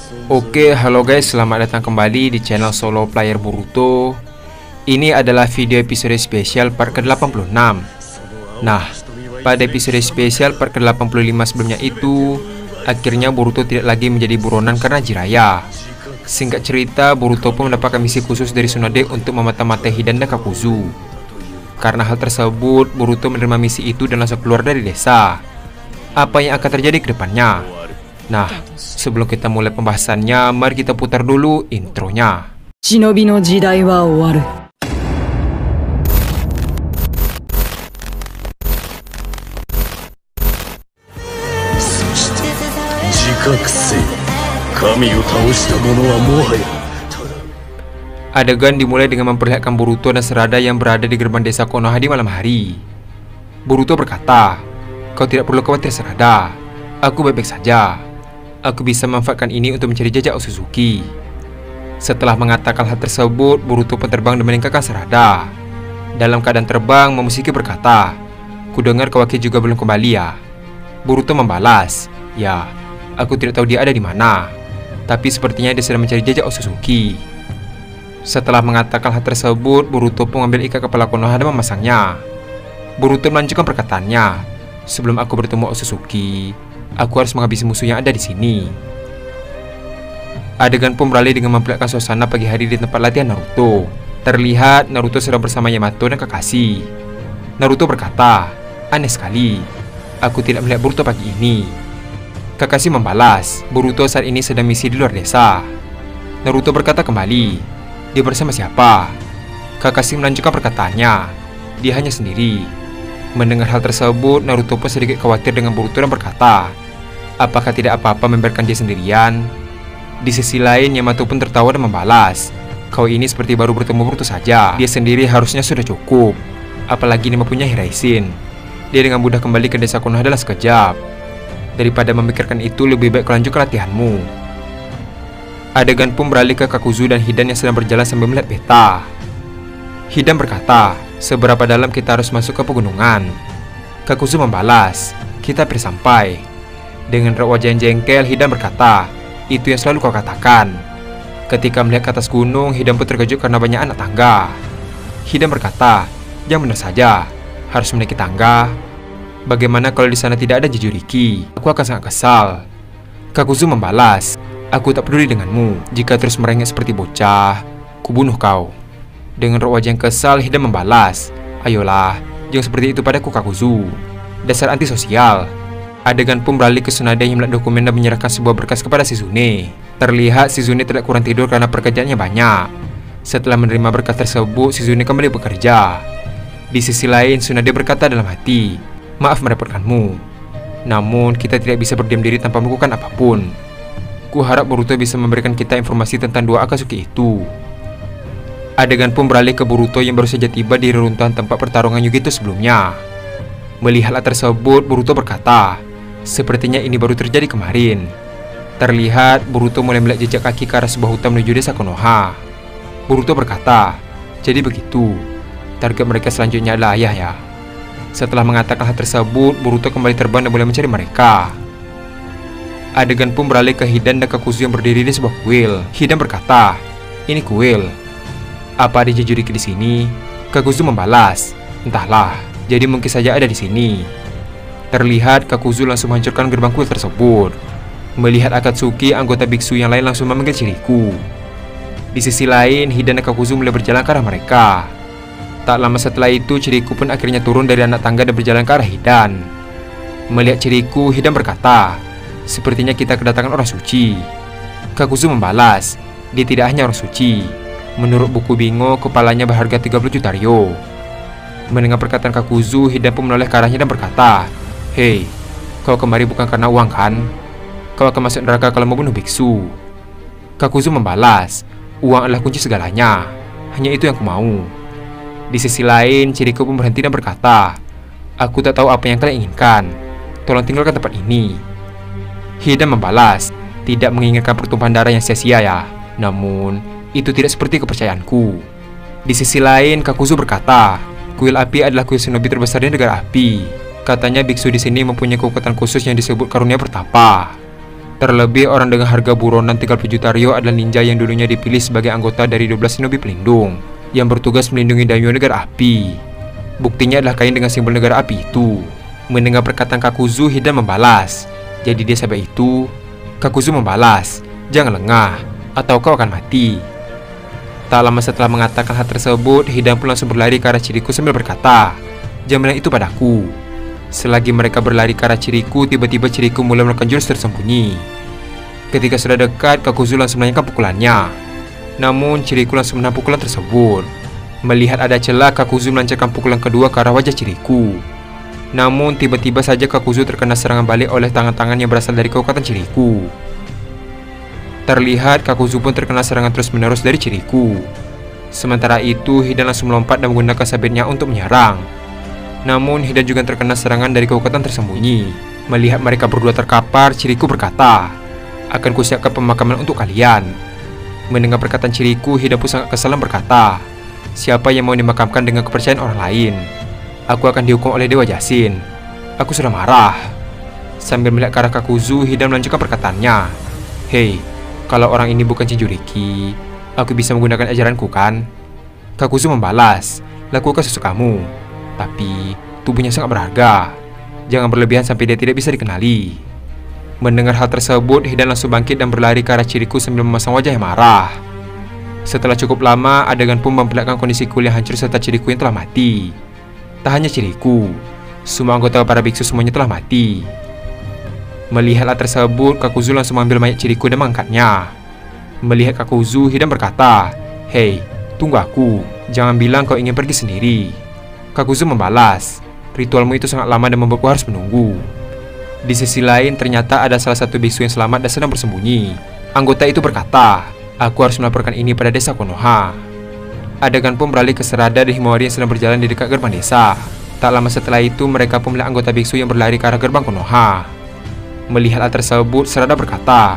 Oke, halo guys, selamat datang kembali di channel Solo Player Boruto. Ini adalah video episode spesial part ke-86. Nah, pada episode spesial part ke-85 sebelumnya itu, akhirnya Boruto tidak lagi menjadi buronan karena Jiraiya. Singkat cerita, Boruto pun mendapatkan misi khusus dari Tsunade untuk memata-matai Hidan dan Kakuzu. Karena hal tersebut, Boruto menerima misi itu dan langsung keluar dari desa. Apa yang akan terjadi ke depannya? Nah, sebelum kita mulai pembahasannya, mari kita putar dulu intronya. Shinobi no jidai wa owaru. Adegan dimulai dengan memperlihatkan Boruto dan Sarada yang berada di gerbang desa Konoha di malam hari. Boruto berkata, "Kau tidak perlu khawatir Sarada, aku baik-baik saja. Aku bisa memanfaatkan ini untuk mencari jejak Otsutsuki." Setelah mengatakan hal tersebut, Boruto pun terbang dan meninggalkan Sarada. Dalam keadaan terbang, Momoshiki berkata, "Kudengar Kawaki juga belum kembali ya?" Boruto membalas, "Ya, aku tidak tahu dia ada di mana. Tapi sepertinya dia sedang mencari jejak Otsutsuki." Setelah mengatakan hal tersebut, Boruto pun mengambil ikat kepala Konoha dan memasangnya. Boruto melanjutkan perkataannya, "Sebelum aku bertemu Otsutsuki, aku harus menghabisi musuh yang ada di sini." Adegan pun beralih dengan memperlihatkan suasana pagi hari di tempat latihan Naruto. Terlihat Naruto sedang bersama Yamato dan Kakashi. Naruto berkata, "Aneh sekali, aku tidak melihat Boruto pagi ini." Kakashi membalas, "Boruto saat ini sedang misi di luar desa." Naruto berkata kembali, "Dia bersama siapa?" Kakashi melanjutkan perkataannya, "Dia hanya sendiri." Mendengar hal tersebut, Naruto pun sedikit khawatir dengan Boruto dan berkata, "Apakah tidak apa-apa membiarkan dia sendirian?" Di sisi lain, Yamato pun tertawa dan membalas, "Kau ini seperti baru bertemu Boruto saja. Dia sendiri harusnya sudah cukup. Apalagi dia mempunyai Hiraisin. Dia dengan mudah kembali ke desa Konoha dalam sekejap. Daripada memikirkan itu, lebih baik kau lanjutkan latihanmu." Adegan pun beralih ke Kakuzu dan Hidan yang sedang berjalan sambil melihat peta. Hidan berkata, "Seberapa dalam kita harus masuk ke pegunungan?" Kakuzu membalas, "Kita hampir sampai." Dengan raut wajah yang jengkel, Hidan berkata, "Itu yang selalu kau katakan." Ketika melihat ke atas gunung, Hidan pun terkejut karena banyak anak tangga. Hidan berkata, "Yang benar saja, harus menaiki tangga. Bagaimana kalau di sana tidak ada Jinchuriki? Aku akan sangat kesal." Kakuzu membalas, "Aku tak peduli denganmu. Jika terus merengek seperti bocah, kubunuh kau." Dengan raut wajah yang kesal, Hidan membalas, "Ayolah, jangan seperti itu padaku Kakuzu. Dasar antisosial." Adegan pun beralih ke Tsunade yang melihat dokumen dan menyerahkan sebuah berkas kepada Shizune. Terlihat Shizune tidak kurang tidur karena pekerjaannya banyak. Setelah menerima berkas tersebut, Shizune kembali bekerja. Di sisi lain, Tsunade berkata dalam hati, "Maaf merepotkanmu. Namun, kita tidak bisa berdiam diri tanpa melakukan apapun. Kuharap Boruto bisa memberikan kita informasi tentang dua Akatsuki itu." Adegan pun beralih ke Boruto yang baru saja tiba di reruntuhan tempat pertarungan Yugito sebelumnya. Melihat hal tersebut, Boruto berkata, "Sepertinya ini baru terjadi kemarin." Terlihat Boruto mulai melihat jejak kaki ke arah sebuah hutan menuju desa Konoha. Boruto berkata, "Jadi begitu, target mereka selanjutnya adalah ayah ya." Setelah mengatakan hal tersebut, Boruto kembali terbang dan mulai mencari mereka. Adegan pun beralih ke Hidan dan Kakuzu yang berdiri di sebuah kuil. Hidan berkata, "Ini kuil. Apa ada Jinchuriki di sini?" Kakuzu membalas, "Entahlah, jadi mungkin saja ada di sini." Terlihat Kakuzu langsung menghancurkan gerbang kuil tersebut. Melihat Akatsuki, anggota biksu yang lain langsung memanggil Chiriku. Di sisi lain, Hidan dan Kakuzu mulai berjalan ke arah mereka. Tak lama setelah itu, Chiriku pun akhirnya turun dari anak tangga dan berjalan ke arah Hidan. Melihat Chiriku, Hidan berkata, "Sepertinya kita kedatangan orang suci." Kakuzu membalas, "Dia tidak hanya orang suci. Menurut buku Bingo, kepalanya berharga 30 juta ryo." Mendengar perkataan Kakuzu, Hidan pun menoleh ke arahnya dan berkata, "Hei, kau kemari bukan karena uang kan? Kau akan masuk neraka kalau membunuh biksu." Kakuzu membalas, "Uang adalah kunci segalanya. Hanya itu yang ku mau." Di sisi lain, Chiriku pun berhenti dan berkata, "Aku tak tahu apa yang kalian inginkan. Tolong tinggalkan tempat ini." Hidan membalas, "Tidak menginginkan pertumpahan darah yang sia-sia ya. Namun, itu tidak seperti kepercayaanku." Di sisi lain, Kakuzu berkata, "Kuil api adalah kuil shinobi terbesar di negara api. Katanya biksu di sini mempunyai kekuatan khusus yang disebut karunia bertapa." Terlebih orang dengan harga buronan 30 juta ryo adalah ninja yang dulunya dipilih sebagai anggota dari 12 shinobi pelindung yang bertugas melindungi daimyo negara api. Buktinya adalah kain dengan simbol negara api itu. Mendengar perkataan Kakuzu, Hidan membalas, "Jadi dia sahabat itu?" Kakuzu membalas, "Jangan lengah, atau kau akan mati." Tak lama setelah mengatakan hal tersebut, Hidan pun langsung berlari ke arah Chiriku sambil berkata, "Jaminan itu padaku." Selagi mereka berlari ke arah Chiriku, tiba-tiba Chiriku mulai melakukan jurus tersembunyi. Ketika sudah dekat, Kakuzu langsung melancarkan pukulannya. Namun Chiriku langsung menahan pukulan tersebut. Melihat ada celah, Kakuzu melancarkan pukulan kedua ke arah wajah Chiriku. Namun tiba-tiba saja Kakuzu terkena serangan balik oleh tangan-tangan yang berasal dari kekuatan Chiriku. Terlihat Kakuzu pun terkena serangan terus-menerus dari Chiriku. Sementara itu, Hidan langsung melompat dan menggunakan sabitnya untuk menyerang. Namun Hidan juga terkena serangan dari kekuatan tersembunyi. Melihat mereka berdua terkapar, Chiriku berkata, "Akan kusiapkan pemakaman untuk kalian." Mendengar perkataan Chiriku, Hidan pun sangat kesal dan berkata, "Siapa yang mau dimakamkan dengan kepercayaan orang lain? Aku akan dihukum oleh Dewa Jasin. Aku sudah marah." Sambil melihat ke arah Kakuzu, Hidan melanjutkan perkataannya, "Hei, kalau orang ini bukan Jinchuriki, aku bisa menggunakan ajaranku kan?" Kakuzu membalas, "Lakukan sesukamu. Tapi tubuhnya sangat berharga. Jangan berlebihan sampai dia tidak bisa dikenali." Mendengar hal tersebut, Hidan langsung bangkit dan berlari ke arah Chiriku sambil memasang wajah yang marah. Setelah cukup lama, adegan pun memperlihatkan kondisi kuil yang hancur serta Chiriku yang telah mati. Tak hanya Chiriku, semua anggota para biksu semuanya telah mati. Melihat hal tersebut, Kakuzu langsung mengambil mayat Chiriku dan mengangkatnya. Melihat Kakuzu, Hidan berkata, "Hei, tunggu aku. Jangan bilang kau ingin pergi sendiri." Kakuzu membalas, "Ritualmu itu sangat lama dan membuatku harus menunggu." Di sisi lain, ternyata ada salah satu biksu yang selamat dan sedang bersembunyi. Anggota itu berkata, "Aku harus melaporkan ini pada desa Konoha." Adegan pun beralih ke Serada dan Himawari yang sedang berjalan di dekat gerbang desa. Tak lama setelah itu, mereka pun melihat anggota biksu yang berlari ke arah gerbang Konoha. Melihat hal tersebut, Serada berkata,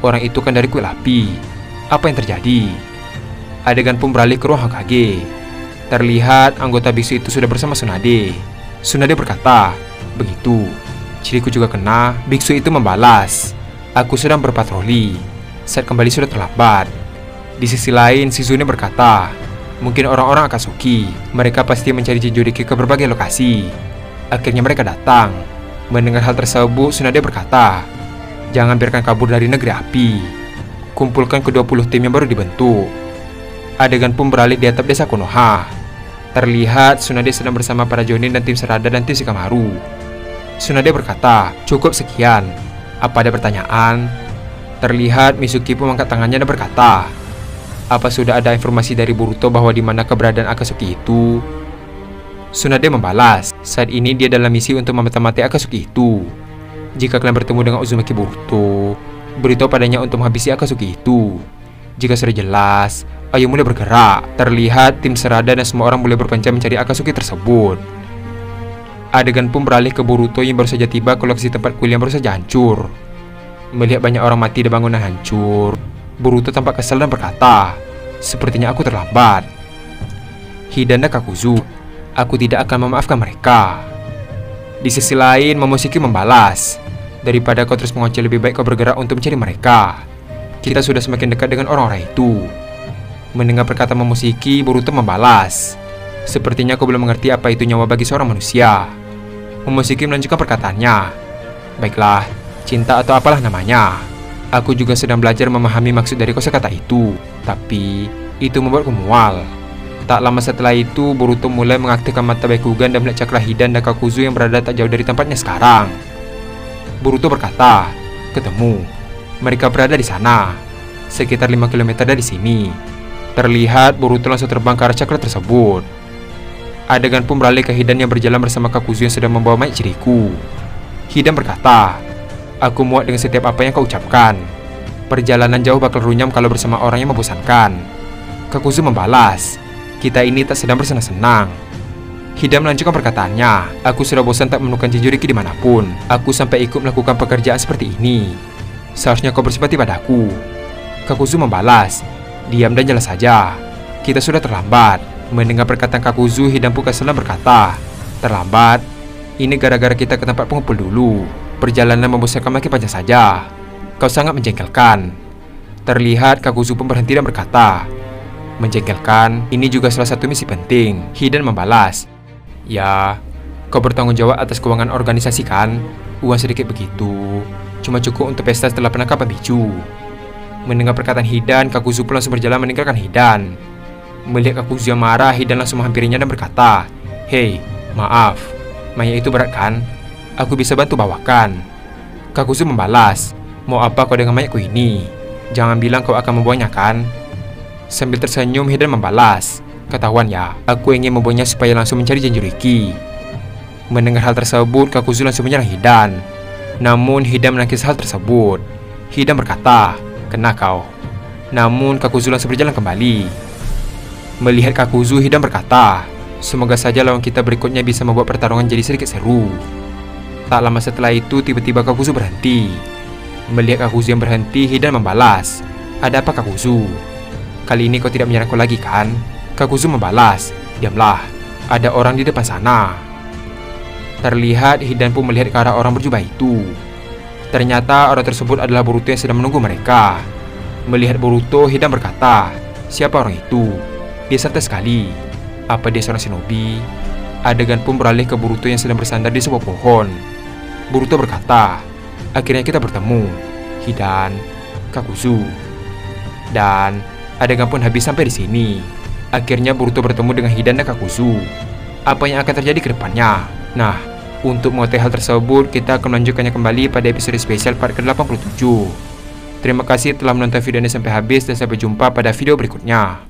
"Orang itu kan dari kuil api. Apa yang terjadi?" Adegan pun beralih ke ruang Hokage. Terlihat anggota biksu itu sudah bersama Tsunade. Tsunade berkata, "Begitu. Chiriku juga kena." Biksu itu membalas, "Aku sedang berpatroli. Saat kembali sudah terlambat." Di sisi lain, Shizune berkata, "Mungkin orang-orang Akatsuki. Mereka pasti mencari Jinchuriki ke berbagai lokasi. Akhirnya mereka datang." Mendengar hal tersebut, Tsunade berkata, "Jangan biarkan kabur dari negeri api. Kumpulkan ke-20 tim yang baru dibentuk." Adegan pun beralih di atap desa Konoha. Terlihat Tsunade sedang bersama para Jonin dan tim Serada dan tim Shikamaru. Tsunade berkata, "Cukup sekian. Apa ada pertanyaan?" Terlihat Mitsuki pun mengangkat tangannya dan berkata, "Apa sudah ada informasi dari Boruto bahwa di mana keberadaan Akatsuki itu?" Tsunade membalas, "Saat ini dia dalam misi untuk memata-matai Akatsuki itu. Jika kalian bertemu dengan Uzumaki Boruto, beritahu padanya untuk menghabisi Akatsuki itu. Jika sudah jelas, ayo mulai bergerak." Terlihat tim Serada dan semua orang mulai berpencar mencari Akatsuki tersebut. Adegan pun beralih ke Boruto yang baru saja tiba ke lokasi tempat kuil yang baru saja hancur. Melihat banyak orang mati dan bangunan hancur, Boruto tampak kesal dan berkata, "Sepertinya aku terlambat." "Hidan dan Kakuzu, aku tidak akan memaafkan mereka." Di sisi lain, Momoshiki membalas, "Daripada kau terus mengoceh, lebih baik kau bergerak untuk mencari mereka. Kita sudah semakin dekat dengan orang-orang itu." Mendengar perkataan Momoshiki, Boruto membalas, "Sepertinya kau belum mengerti apa itu nyawa bagi seorang manusia." Momoshiki melanjutkan perkataannya, "Baiklah, cinta atau apalah namanya. Aku juga sedang belajar memahami maksud dari kosakata itu, tapi itu membuatku mual." Tak lama setelah itu, Boruto mulai mengaktifkan mata Bakugan dan melihat cakra Hidan dan Kakuzu yang berada tak jauh dari tempatnya sekarang. Boruto berkata, "Ketemu. Mereka berada di sana, sekitar 5 km dari sini." Terlihat Boruto langsung terbang ke arah cakra tersebut. Adegan pun beralih ke Hidan yang berjalan bersama Kakuzu yang sedang membawa mayat Chiriku. Hidan berkata, "Aku muak dengan setiap apa yang kau ucapkan. Perjalanan jauh bakal runyam kalau bersama orang yang membosankan." Kakuzu membalas, "Kita ini tak sedang bersenang-senang." Hidan melanjutkan perkataannya, "Aku sudah bosan tak menemukan Jinchuriki dimanapun. Aku sampai ikut melakukan pekerjaan seperti ini. Seharusnya kau bersimpati padaku." Kakuzu membalas, "Diam dan jelas saja. Kita sudah terlambat." Mendengar perkataan Kakuzu, Hidan pun kesal dan berkata, "Terlambat? Ini gara-gara kita ke tempat pengumpul dulu. Perjalanan membosankan makin panjang saja." Kau sangat menjengkelkan. Terlihat Kakuzu pun berhenti dan berkata, menjengkelkan, ini juga salah satu misi penting. Hidan membalas, ya, kau bertanggung jawab atas keuangan organisasi kan? Uang sedikit begitu, cuma cukup untuk pesta setelah penangkapan Biju. Mendengar perkataan Hidan, Kakuzu pun langsung berjalan meninggalkan Hidan. Melihat Kakuzu yang marah, Hidan langsung menghampirinya dan berkata, hei, maaf, mayat itu berat kan? Aku bisa bantu bawakan. Kakuzu membalas, mau apa kau dengan mayatku ini? Jangan bilang kau akan membawanya kan? Sambil tersenyum, Hidan membalas, ketahuan ya, aku ingin membawanya supaya langsung mencari Jinchuriki. Mendengar hal tersebut, Kakuzu langsung menyerang Hidan. Namun Hidan menangkis hal tersebut. Hidan berkata, kena kau. Namun Kakuzu langsung berjalan kembali. Melihat Kakuzu, Hidan berkata, semoga saja lawan kita berikutnya bisa membuat pertarungan jadi sedikit seru. Tak lama setelah itu, tiba-tiba Kakuzu berhenti. Melihat Kakuzu yang berhenti, Hidan membalas, ada apa Kakuzu? Kali ini kau tidak menyerangku lagi kan? Kakuzu membalas, diamlah, ada orang di depan sana. Terlihat Hidan pun melihat ke arah orang berjubah itu. Ternyata orang tersebut adalah Boruto yang sedang menunggu mereka. Melihat Boruto, Hidan berkata, siapa orang itu? Dia santai sekali. Apa dia seorang shinobi? Adegan pun beralih ke Boruto yang sedang bersandar di sebuah pohon. Boruto berkata, akhirnya kita bertemu, Hidan, Kakuzu. Dan adegan pun habis sampai di sini. Akhirnya Boruto bertemu dengan Hidan dan Kakuzu. Apa yang akan terjadi ke depannya? Nah, untuk mengetahui hal tersebut, kita akan melanjutkannya kembali pada episode spesial part ke-87. Terima kasih telah menonton video ini sampai habis dan sampai jumpa pada video berikutnya.